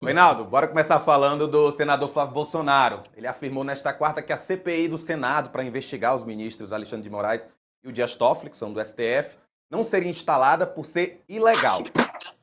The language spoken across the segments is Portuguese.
Reinaldo, bora começar falando do senador Flávio Bolsonaro. Ele afirmou nesta quarta que a CPI do Senado para investigar os ministros Alexandre de Moraes e o Dias Toffoli, que são do STF, não seria instalada por ser ilegal.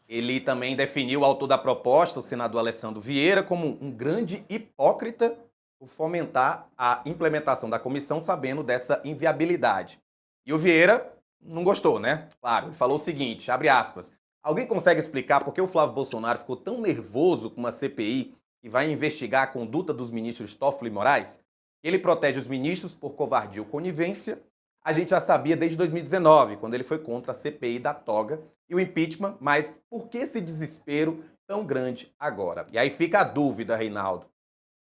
Ele também definiu o autor da proposta, o senador Alessandro Vieira, como um grande hipócrita por fomentar a implementação da comissão sabendo dessa inviabilidade. E o Vieira não gostou, né? Claro, ele falou o seguinte, abre aspas, alguém consegue explicar por que o Flávio Bolsonaro ficou tão nervoso com uma CPI que vai investigar a conduta dos ministros Toffoli e Moraes? Ele protege os ministros por covardia ou conivência. A gente já sabia desde 2019, quando ele foi contra a CPI da toga e o impeachment, mas por que esse desespero tão grande agora? E aí fica a dúvida, Reinaldo.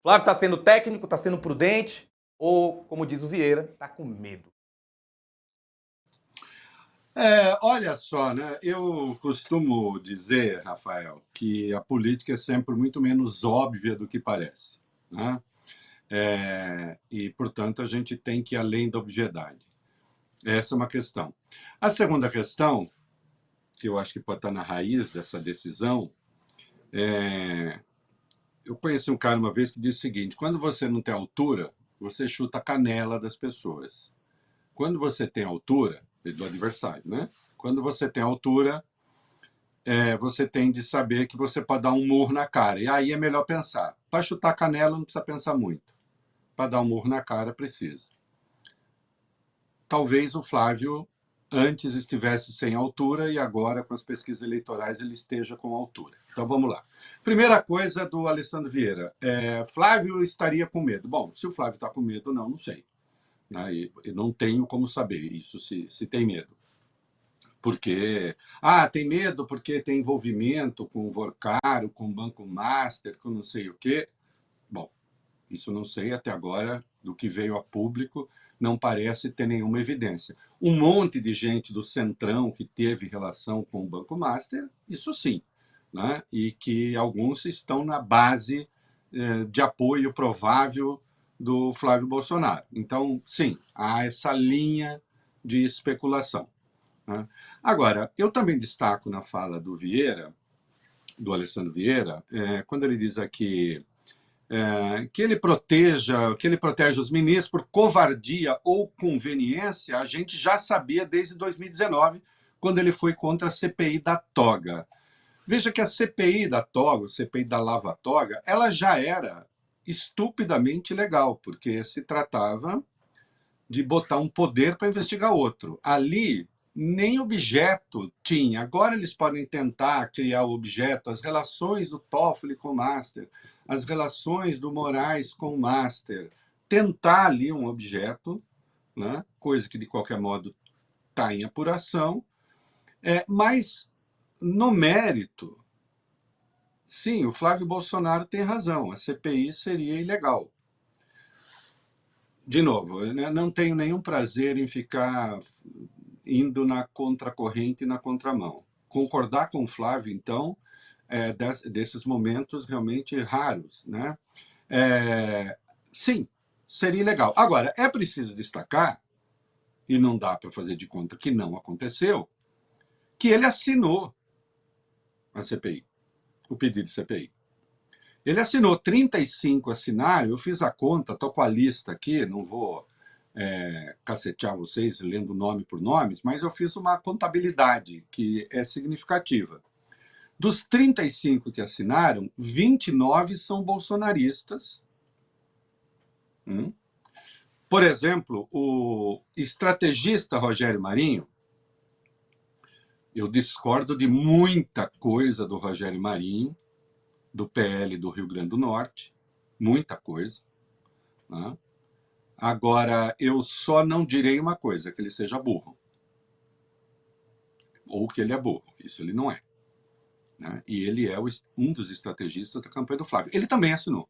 Flávio está sendo técnico, está sendo prudente ou, como diz o Vieira, está com medo? Olha só, né? Eu costumo dizer, Rafael, que a política é sempre muito menos óbvia do que parece, né? E, portanto, a gente tem que ir além da obviedade. Essa é uma questão. A segunda questão, que eu acho que pode estar na raiz dessa decisão, eu conheci um cara uma vez que disse o seguinte: quando você não tem altura, você chuta a canela das pessoas. Quando você tem altura, do adversário, né? Quando você tem altura, você tem de saber que você pode dar um murro na cara. E aí é melhor pensar. Para chutar canela não precisa pensar muito. Para dar um murro na cara precisa. Talvez o Flávio antes estivesse sem altura e agora com as pesquisas eleitorais ele esteja com altura. Então vamos lá. Primeira coisa do Alessandro Vieira. Flávio estaria com medo. Bom, se o Flávio está com medo ou não, não sei. Né? E não tenho como saber isso, se tem medo. Porque, tem medo porque tem envolvimento com o Vorcaro, com o Banco Master, com não sei o quê. Bom, isso não sei até agora, do que veio a público, não parece ter nenhuma evidência. Um monte de gente do Centrão que teve relação com o Banco Master, isso sim, né? E que alguns estão na base de apoio provável do Flávio Bolsonaro. Então, sim, há essa linha de especulação. Né? Agora, eu também destaco na fala do Vieira, do Alessandro Vieira, quando ele diz aqui que ele protege os ministros por covardia ou conveniência, a gente já sabia desde 2019, quando ele foi contra a CPI da toga. Veja que a CPI da toga, a CPI da lava-toga, ela já era estupidamente legal, porque se tratava de botar um poder para investigar outro. Ali, nem objeto tinha. Agora eles podem tentar criar o objeto, as relações do Toffoli com o Master, as relações do Moraes com o Master. Tentar ali um objeto, né? Coisa que de qualquer modo está em apuração, mas no mérito, sim, o Flávio Bolsonaro tem razão, a CPI seria ilegal. De novo, eu não tenho nenhum prazer em ficar indo na contracorrente e na contramão. Concordar com o Flávio, então, desses momentos realmente raros, né? Sim, seria legal. Agora, é preciso destacar, e não dá para fazer de conta que não aconteceu, que ele assinou a CPI, o pedido de CPI. Ele assinou 35 assinaram, eu fiz a conta, estou com a lista aqui, não vou cacetear vocês lendo nome por nomes, mas eu fiz uma contabilidade que é significativa. Dos 35 que assinaram, 29 são bolsonaristas. Por exemplo, o estrategista Rogério Marinho, eu discordo de muita coisa do Rogério Marinho, do PL do Rio Grande do Norte, muita coisa, né? Agora, eu só não direi uma coisa, que ele seja burro. Ou que ele é burro. Isso ele não é. Né? E ele é um dos estrategistas da campanha do Flávio. Ele também assinou.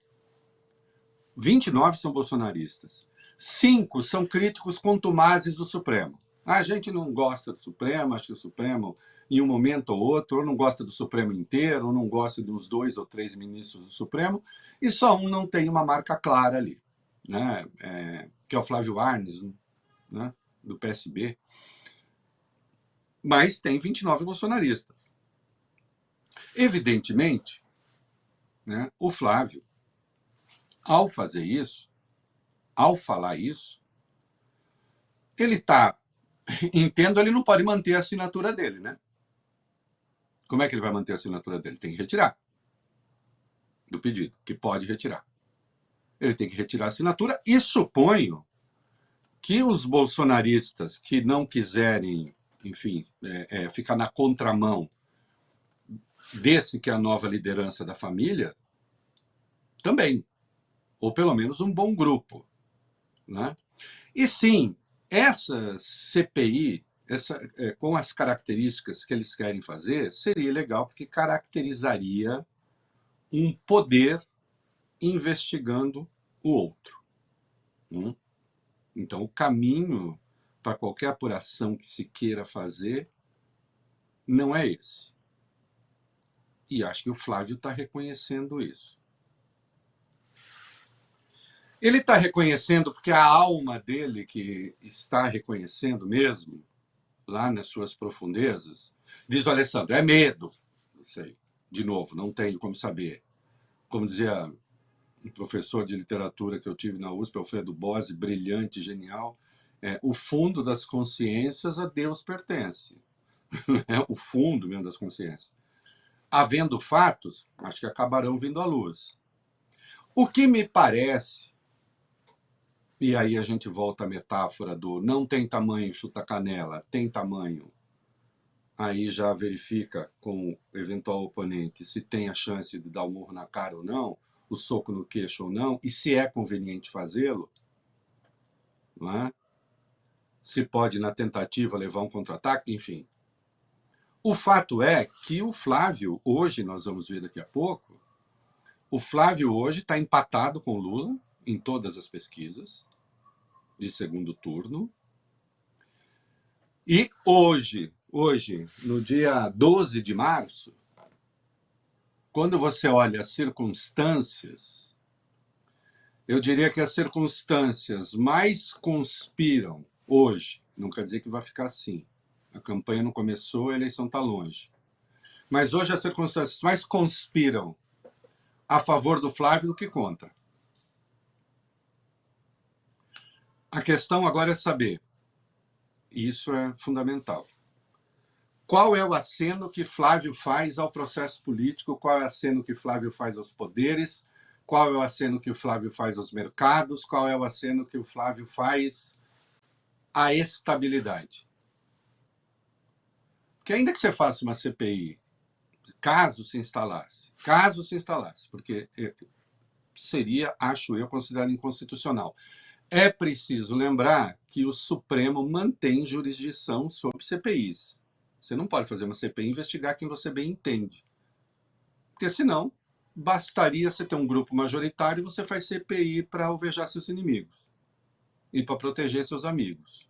29 são bolsonaristas. 5 são críticos contumazes do Supremo. A gente não gosta do Supremo, acho que o Supremo, em um momento ou outro, ou não gosta do Supremo inteiro, ou não gosta dos 2 ou 3 ministros do Supremo, e só um não tem uma marca clara ali. Né? Que é o Flávio Arnes, né? Do PSB. Mas tem 29 bolsonaristas. Evidentemente né? O Flávio, ao fazer isso, ao falar isso, ele está, entendo, ele não pode manter a assinatura dele, né? Como é que ele vai manter a assinatura dele? Tem que retirar do pedido, que pode retirar. Ele tem que retirar a assinatura e suponho que os bolsonaristas que não quiserem, enfim, ficar na contramão desse que é a nova liderança da família, também, ou pelo menos um bom grupo, né? E sim, essa CPI, com as características que eles querem fazer, seria legal porque caracterizaria um poder investigando o outro. Então, o caminho para qualquer apuração que se queira fazer não é esse. E acho que o Flávio está reconhecendo isso. Ele está reconhecendo porque a alma dele, que está reconhecendo mesmo, lá nas suas profundezas, diz: Alessandro, é medo. Não sei, de novo, não tenho como saber. Como dizia um professor de literatura que eu tive na USP, Alfredo Bose, brilhante, genial, o fundo das consciências a Deus pertence. O fundo mesmo das consciências. Havendo fatos, acho que acabarão vindo à luz. O que me parece, e aí a gente volta à metáfora do não tem tamanho, chuta canela, tem tamanho, aí já verifica com o eventual oponente se tem a chance de dar um murro na cara ou não, o soco no queixo ou não, e se é conveniente fazê-lo, não é? Se pode, na tentativa, levar um contra-ataque, enfim. O fato é que o Flávio, hoje, nós vamos ver daqui a pouco, o Flávio hoje está empatado com o Lula em todas as pesquisas de segundo turno. E hoje, no dia 12 de março, quando você olha as circunstâncias, eu diria que as circunstâncias mais conspiram hoje, não quer dizer que vai ficar assim. A campanha não começou, a eleição está longe. Mas hoje as circunstâncias mais conspiram a favor do Flávio do que contra. A questão agora é saber, e isso é fundamental, qual é o aceno que Flávio faz ao processo político, qual é o aceno que Flávio faz aos poderes, qual é o aceno que o Flávio faz aos mercados, qual é o aceno que o Flávio faz à estabilidade. Porque ainda que você faça uma CPI, caso se instalasse, porque seria, acho eu, considerado inconstitucional. É preciso lembrar que o Supremo mantém jurisdição sobre CPIs. Você não pode fazer uma CPI e investigar quem você bem entende. Porque senão, bastaria você ter um grupo majoritário e você faz CPI para alvejar seus inimigos e para proteger seus amigos.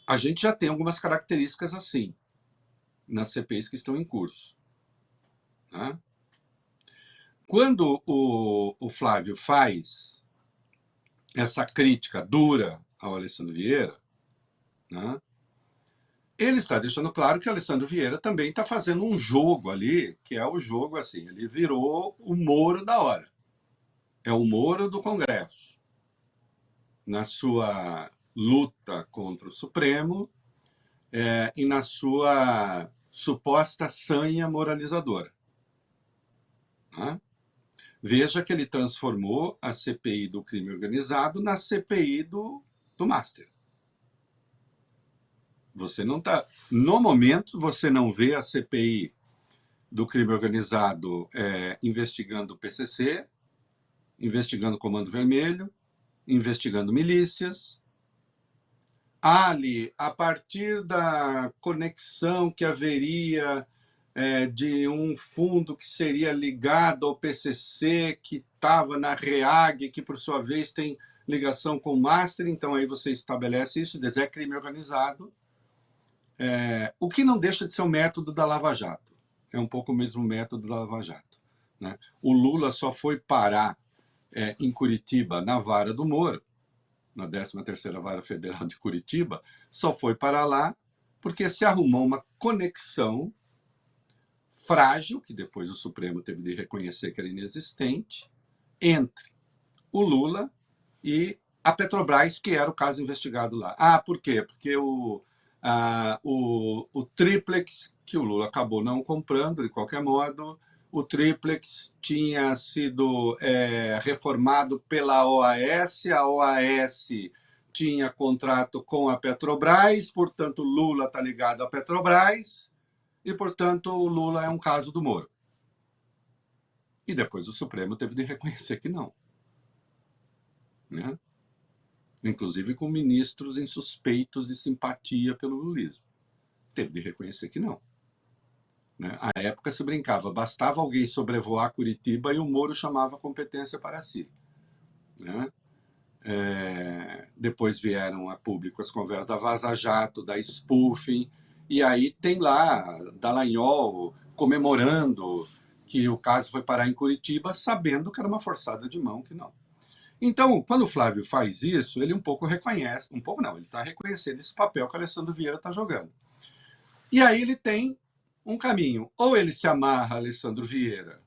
A gente já tem algumas características assim nas CPIs que estão em curso, né? Quando o Flávio faz essa crítica dura ao Alessandro Vieira, né, ele está deixando claro que o Alessandro Vieira também está fazendo um jogo ali, que é o jogo assim, ele virou o Moro da hora. É o Moro do Congresso. Na sua luta contra o Supremo e na sua suposta sanha moralizadora. Né? Veja que ele transformou a CPI do crime organizado na CPI do Master. Você não tá, no momento, você não vê a CPI do crime organizado investigando o PCC, investigando o Comando Vermelho, investigando milícias. Ali, a partir da conexão que haveria de um fundo que seria ligado ao PCC, que estava na REAG, que por sua vez tem ligação com o Master, então aí você estabelece isso, diz, é crime organizado, o que não deixa de ser o método da Lava Jato. É um pouco o mesmo método da Lava Jato. Né? O Lula só foi parar em Curitiba, na vara do Moro, na 13ª Vara Federal de Curitiba, só foi parar lá porque se arrumou uma conexão frágil, que depois o Supremo teve de reconhecer que era inexistente, entre o Lula e a Petrobras, que era o caso investigado lá. Ah, por quê? Porque o triplex, que o Lula acabou não comprando, de qualquer modo, o triplex tinha sido reformado pela OAS, a OAS tinha contrato com a Petrobras, portanto, Lula está ligado à Petrobras, e, portanto, o Lula é um caso do Moro. E depois o Supremo teve de reconhecer que não. Né? Inclusive com ministros insuspeitos de simpatia pelo lulismo. Teve de reconhecer que não. Né? À época se brincava, bastava alguém sobrevoar Curitiba e o Moro chamava a competência para si. Né? Depois vieram a público as conversas da Vaza Jato, da spoofing, e aí tem lá Dallagnol comemorando que o caso foi parar em Curitiba, sabendo que era uma forçada de mão, que não. Então, quando o Flávio faz isso, ele um pouco reconhece, um pouco não, ele está reconhecendo esse papel que o Alessandro Vieira está jogando. E aí ele tem um caminho, ou ele se amarra a Alessandro Vieira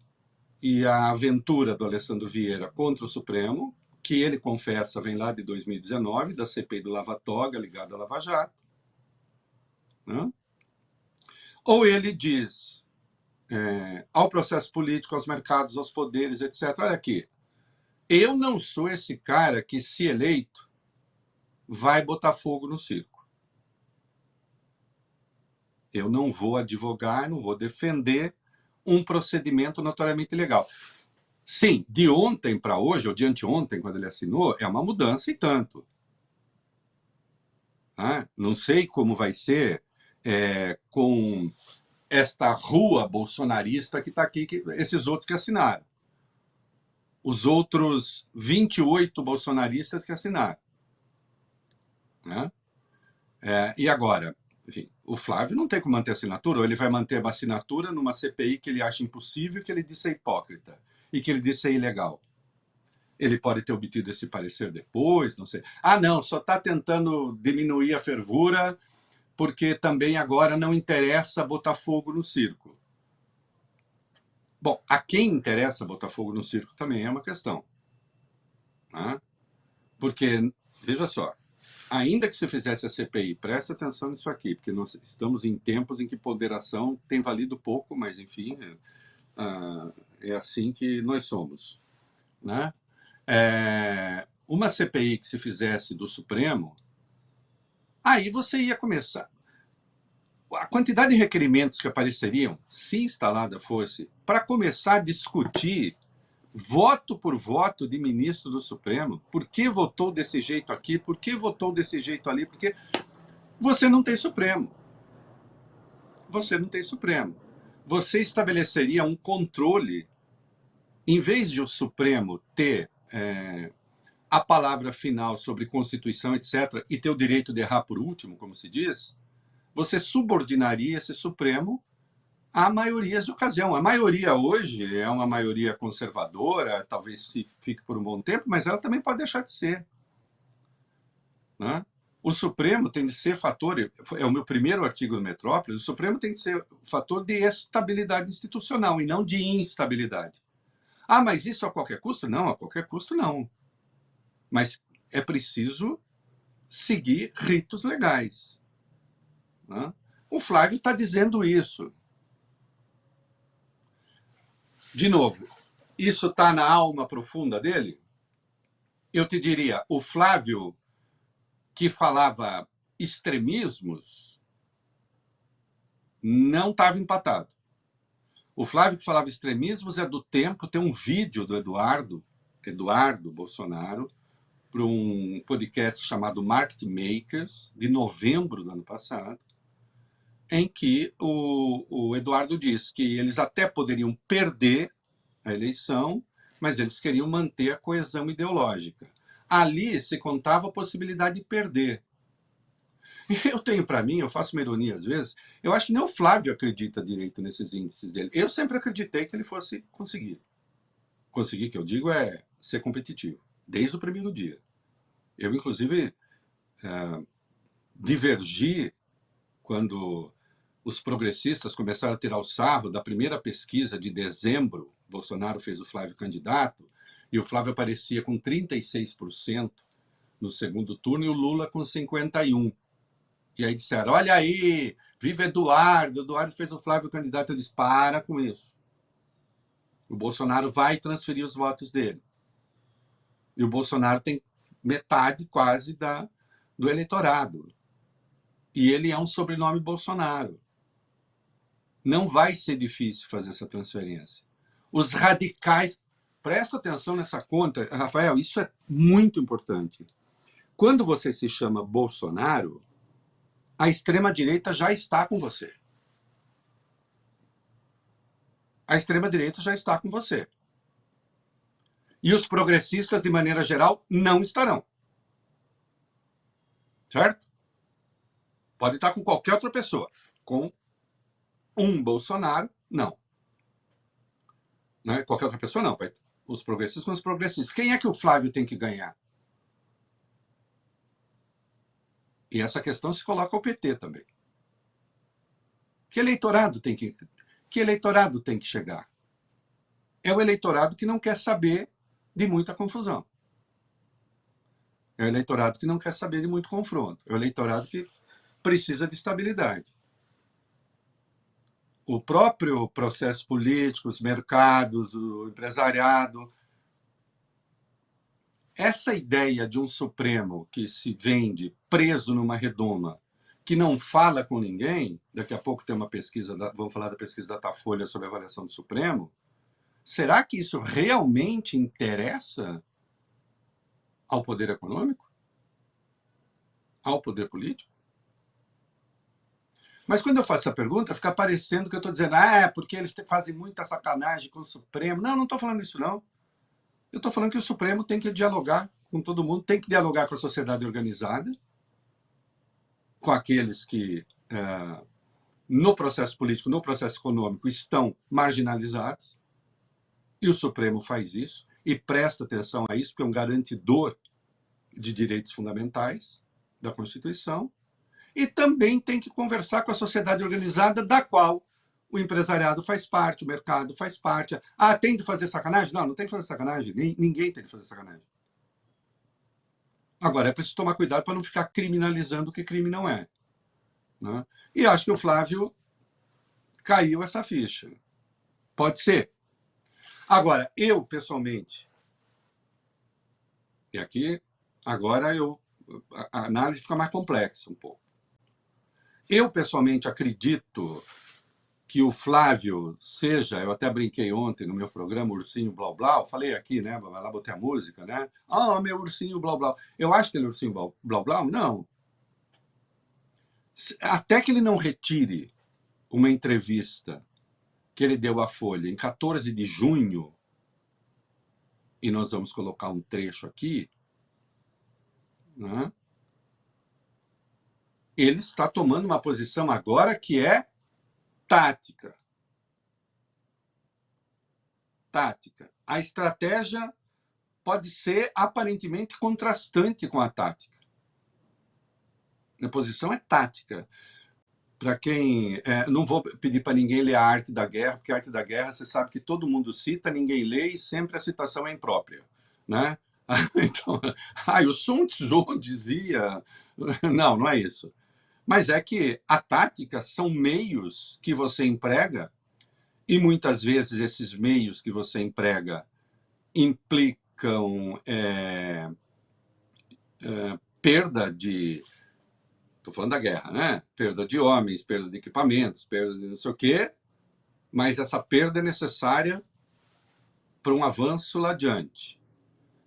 e a aventura do Alessandro Vieira contra o Supremo, que ele confessa vem lá de 2019, da CPI do Lava Toga, ligada à Lava Jato. Né? Ou ele diz ao processo político, aos mercados, aos poderes, etc. Olha aqui, eu não sou esse cara que, se eleito, vai botar fogo no circo. Eu não vou advogar, não vou defender um procedimento notoriamente ilegal. Sim, de ontem para hoje, ou de anteontem, quando ele assinou, é uma mudança e tanto. Não sei como vai ser com esta rua bolsonarista que está aqui, esses outros que assinaram. Os outros 28 bolsonaristas que assinaram. Né? E agora, enfim, o Flávio não tem como manter assinatura, ou ele vai manter a assinatura numa CPI que ele acha impossível, que ele disse é hipócrita e que ele disse é ilegal. Ele pode ter obtido esse parecer depois, não sei. Ah, não, só está tentando diminuir a fervura porque também agora não interessa botar fogo no circo. Bom, a quem interessa botar fogo no circo também é uma questão. Né? Porque, veja só, ainda que se fizesse a CPI, presta atenção nisso aqui, porque nós estamos em tempos em que ponderação tem valido pouco, mas, enfim, é assim que nós somos. Né? Uma CPI que se fizesse do Supremo, aí você ia começar. A quantidade de requerimentos que apareceriam, se instalada fosse, para começar a discutir voto por voto de ministro do Supremo, por que votou desse jeito aqui, por que votou desse jeito ali, porque você não tem Supremo. Você não tem Supremo. Você estabeleceria um controle, em vez de o Supremo ter a palavra final sobre Constituição, etc., e ter o direito de errar por último, como se diz, você subordinaria esse Supremo a maiorias de ocasião. A maioria hoje é uma maioria conservadora, talvez fique por um bom tempo, mas ela também pode deixar de ser. Né? O Supremo tem de ser fator, é o meu primeiro artigo no Metrópole, o Supremo tem de ser fator de estabilidade institucional e não de instabilidade. Ah, mas isso a qualquer custo? Não, a qualquer custo não. Mas é preciso seguir ritos legais. Né? O Flávio está dizendo isso. De novo, isso está na alma profunda dele? Eu te diria, o Flávio que falava extremismos não estava empatado. O Flávio que falava extremismos é do tempo, tem um vídeo do Eduardo Bolsonaro, para um podcast chamado Market Makers, de novembro do ano passado, em que o Eduardo diz que eles até poderiam perder a eleição, mas eles queriam manter a coesão ideológica. Ali se contava a possibilidade de perder. Eu tenho para mim, eu faço uma ironia às vezes, eu acho que nem o Flávio acredita direito nesses índices dele. Eu sempre acreditei que ele fosse conseguir. Conseguir, que eu digo, é ser competitivo, desde o primeiro dia. Eu, inclusive, divergi quando os progressistas começaram a tirar o sarro da primeira pesquisa de dezembro. Bolsonaro fez o Flávio candidato, e o Flávio aparecia com 36% no segundo turno e o Lula com 51%. E aí disseram, olha aí, viva Eduardo, Eduardo fez o Flávio candidato. Eu disse, para com isso. O Bolsonaro vai transferir os votos dele. E o Bolsonaro tem metade quase do eleitorado. E ele é um sobrenome Bolsonaro. Não vai ser difícil fazer essa transferência. Os radicais... Presta atenção nessa conta, Rafael, isso é muito importante. Quando você se chama Bolsonaro, a extrema-direita já está com você. A extrema-direita já está com você. E os progressistas, de maneira geral, não estarão. Certo? Pode estar com qualquer outra pessoa. Com um Bolsonaro, não. Né? Qualquer outra pessoa, não. Vai os progressistas com os progressistas. Quem é que o Flávio tem que ganhar? E essa questão se coloca ao PT também. Que eleitorado tem que chegar? É o eleitorado que não quer saber de muita confusão. É o eleitorado que não quer saber de muito confronto. É o eleitorado que precisa de estabilidade. O próprio processo político, os mercados, o empresariado. Essa ideia de um Supremo que se vende preso numa redoma, que não fala com ninguém, daqui a pouco tem uma pesquisa, vamos falar da pesquisa da Datafolha sobre a avaliação do Supremo, será que isso realmente interessa ao poder econômico? Ao poder político? Mas quando eu faço essa pergunta, fica parecendo que eu estou dizendo, porque eles fazem muita sacanagem com o Supremo. Não, não estou falando isso, não. Eu estou falando que o Supremo tem que dialogar com todo mundo, tem que dialogar com a sociedade organizada, com aqueles que, no processo político, no processo econômico, estão marginalizados. E o Supremo faz isso, e presta atenção a isso, porque é um garantidor de direitos fundamentais da Constituição. E também tem que conversar com a sociedade organizada, da qual o empresariado faz parte, o mercado faz parte. Tem de fazer sacanagem? Não, não tem que fazer sacanagem. Ninguém tem de fazer sacanagem. Agora, é preciso tomar cuidado para não ficar criminalizando o que crime não é. Né? E acho que o Flávio caiu essa ficha. Pode ser. Agora, eu, pessoalmente, e aqui, agora a análise fica mais complexa um pouco. Eu, pessoalmente, acredito que o Flávio seja, eu até brinquei ontem no meu programa Ursinho Blau Blau, falei aqui, né, vai lá, botei a música, né, meu ursinho Blau Blau. Eu acho que ele é ursinho Blau Blau? Não. Até que ele não retire uma entrevista que ele deu à Folha em 14 de junho, e nós vamos colocar um trecho aqui, né, ele está tomando uma posição agora que é tática. Tática. A estratégia pode ser aparentemente contrastante com a tática. A posição é tática. Para quem... não vou pedir para ninguém ler a Arte da Guerra, porque a Arte da Guerra você sabe que todo mundo cita, ninguém lê e sempre a citação é imprópria. Né? Então, o Sun Tzu dizia... Não, não é isso. Mas é que a tática são meios que você emprega, e muitas vezes esses meios que você emprega implicam perda de... Estou falando da guerra, né? Perda de homens, perda de equipamentos, perda de não sei o quê, mas essa perda é necessária para um avanço lá adiante.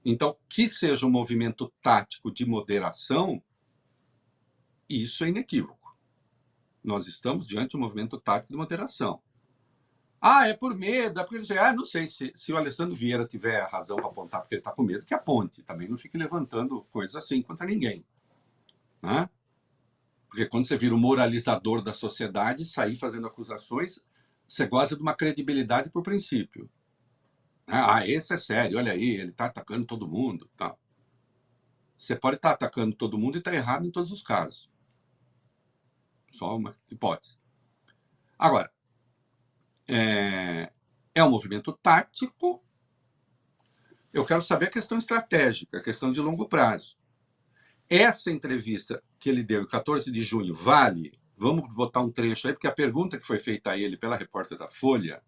Então, que seja um movimento tático de moderação, isso é inequívoco. Nós estamos diante de um movimento tático de moderação. É por medo, é porque não sei, se o Alessandro Vieira tiver razão para apontar porque ele está com medo, que aponte. Também não fique levantando coisas assim contra ninguém. Né? Porque quando você vira o moralizador da sociedade, sair fazendo acusações, você goza de uma credibilidade por princípio. Esse é sério, olha aí, ele está atacando todo mundo. Tá. Você pode estar atacando todo mundo e estar errado em todos os casos. Só uma hipótese. Agora, é um movimento tático. Eu quero saber a questão estratégica, a questão de longo prazo. Essa entrevista que ele deu em 14 de junho vale? Vamos botar um trecho aí, porque a pergunta que foi feita a ele pela repórter da Folha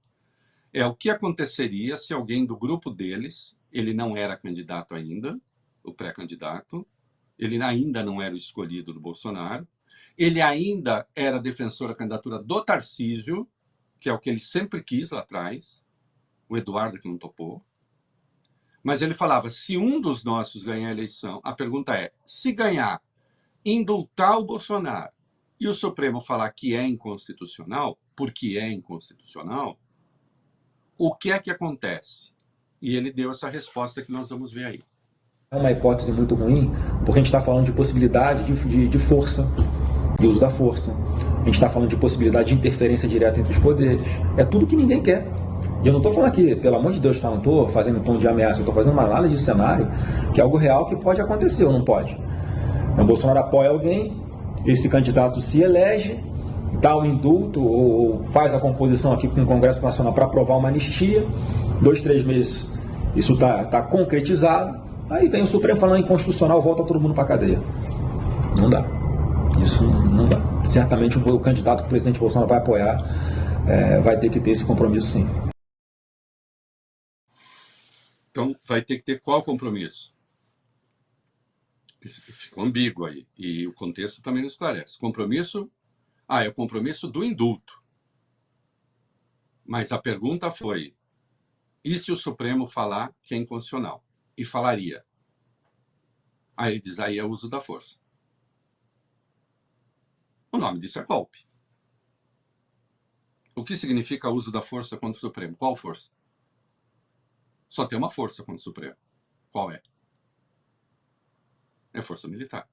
é o que aconteceria se alguém do grupo deles, ele não era candidato ainda, o pré-candidato, ele ainda não era o escolhido do Bolsonaro, ele ainda era defensor da candidatura do Tarcísio, que é o que ele sempre quis lá atrás, o Eduardo que não topou, mas ele falava, se um dos nossos ganhar a eleição, a pergunta é, se ganhar, indultar o Bolsonaro e o Supremo falar que é inconstitucional, porque é inconstitucional, o que é que acontece? E ele deu essa resposta que nós vamos ver aí. É uma hipótese muito ruim, porque a gente está falando de possibilidade de força, de uso da força. A gente está falando de possibilidade de interferência direta entre os poderes. É tudo que ninguém quer. E eu não estou falando aqui, pelo amor de Deus, não estou fazendo tom de ameaça, eu estou fazendo uma análise de cenário que é algo real que pode acontecer ou não pode. O Bolsonaro apoia alguém, esse candidato se elege, dá o indulto ou faz a composição aqui com o Congresso Nacional para aprovar uma anistia, 2, 3 meses isso está concretizado, aí vem o Supremo falando inconstitucional, volta todo mundo para a cadeia. Não dá. Isso não dá. Certamente o candidato que o presidente Bolsonaro vai apoiar vai ter que ter esse compromisso, sim. Então, vai ter que ter qual compromisso? Ficou ambíguo aí. E o contexto também não esclarece. Compromisso? É o compromisso do indulto. Mas a pergunta foi, e se o Supremo falar que é inconstitucional? E falaria. Aí ele diz, aí é uso da força. O nome disso é golpe. O que significa uso da força contra o Supremo? Qual força? Só tem uma força contra o Supremo. Qual é? É força militar.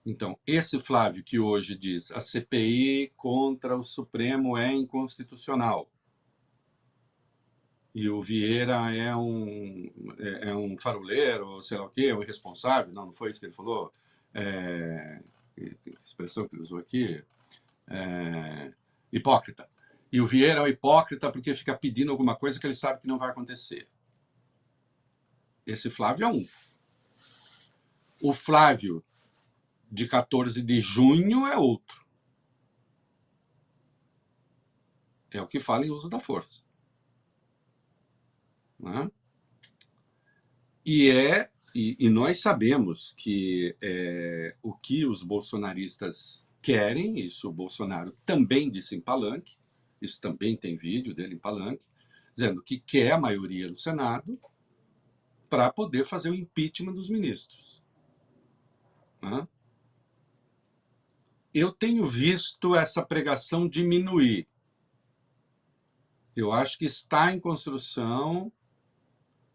Então, esse Flávio que hoje diz a CPI contra o Supremo é inconstitucional e o Vieira é um faroleiro, sei lá o quê, é um irresponsável, não foi isso que ele falou? Expressão que ele usou aqui, hipócrita. E o Vieira é um hipócrita porque fica pedindo alguma coisa que ele sabe que não vai acontecer. Esse Flávio é um. O Flávio de 14 de junho é outro. É o que fala em uso da força. Né? E nós sabemos que o que os bolsonaristas querem, isso o Bolsonaro também disse em palanque, isso também tem vídeo dele em palanque, dizendo que quer a maioria no Senado para poder fazer o impeachment dos ministros. Né? Eu tenho visto essa pregação diminuir. Eu acho que está em construção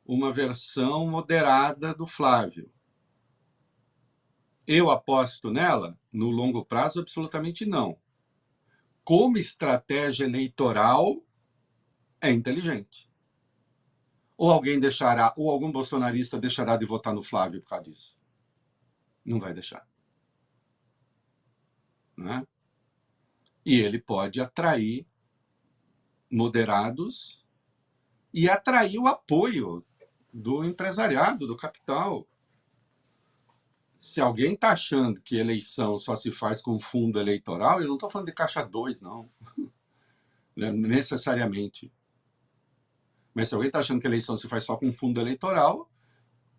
uma versão moderada do Flávio. Eu aposto nela? No longo prazo, absolutamente não. Como estratégia eleitoral, é inteligente. Ou alguém deixará, ou algum bolsonarista deixará de votar no Flávio por causa disso? Não vai deixar. Né? E ele pode atrair moderados e atrair o apoio do empresariado, do capital. Se alguém está achando que eleição só se faz com fundo eleitoral, eu não estou falando de caixa 2, não. Necessariamente. Mas se alguém está achando que eleição se faz só com fundo eleitoral,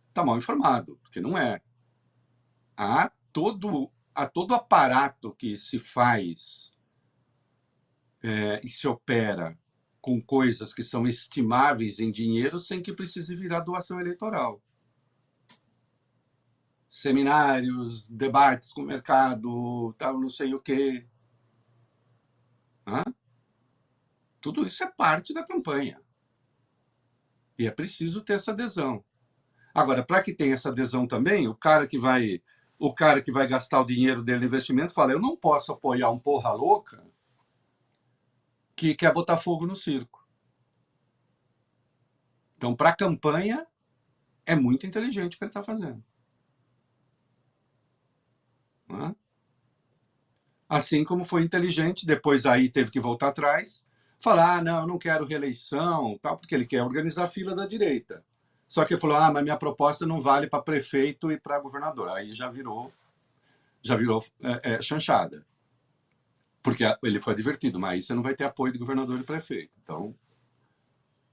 está mal informado, porque não é. Há todo aparato que se faz e se opera com coisas que são estimáveis em dinheiro sem que precise virar doação eleitoral. Seminários, debates com o mercado, tal, não sei o quê. Tudo isso é parte da campanha. E é preciso ter essa adesão. Agora, para que tenha essa adesão também, o cara que vai gastar o dinheiro dele no investimento fala, eu não posso apoiar um porra louca que quer botar fogo no circo. Então, para a campanha, é muito inteligente o que ele está fazendo. Assim como foi inteligente, depois aí teve que voltar atrás, falar, não, eu não quero reeleição, tal, porque ele quer organizar a fila da direita. Só que ele falou, mas minha proposta não vale para prefeito e para governador. Aí já virou chanchada. Porque ele foi advertido, mas aí você não vai ter apoio do governador e prefeito. Então,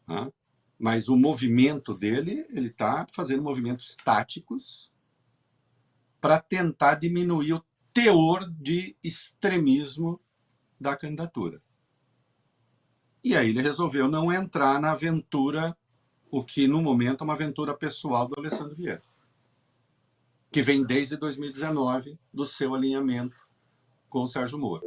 né? Mas o movimento dele, ele está fazendo movimentos táticos para tentar diminuir o teor de extremismo da candidatura. E aí ele resolveu não entrar na aventura, o que no momento é uma aventura pessoal do Alessandro Vieira, que vem desde 2019 do seu alinhamento com o Sérgio Moro.